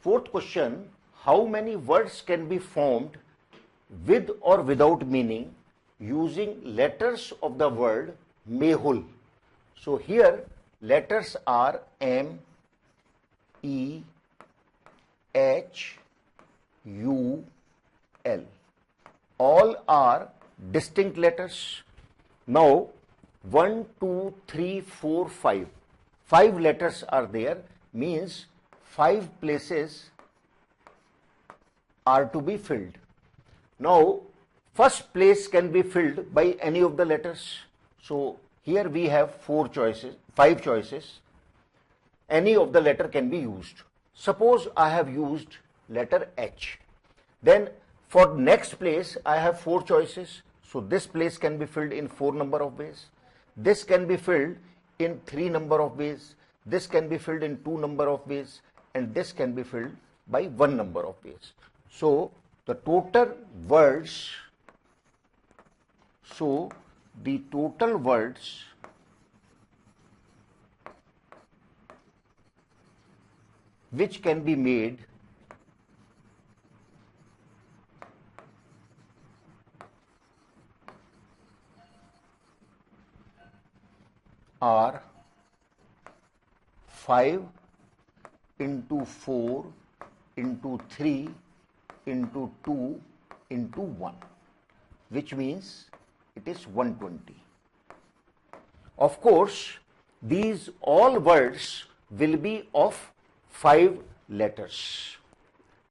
Fourth question, how many words can be formed with or without meaning using letters of the word mehul? So here letters are M, E, H, U, L. All are distinct letters. Now 1, 2, 3, 4, 5. 5 letters are there, means 5 places are to be filled. Now first place can be filled by any of the letters. So here we have 5 choices. Any of the letter can be used. Suppose I have used letter H. Then for next place I have 4 choices. So this place can be filled in 4 number of ways. This can be filled in 3 number of ways. This can be filled in 2 number of ways. And this can be filled by 1 number of ways. So the total words which can be made are 5 into 4 into 3 into 2 into 1, which means it is 120. Of course, these all words will be of 5 letters.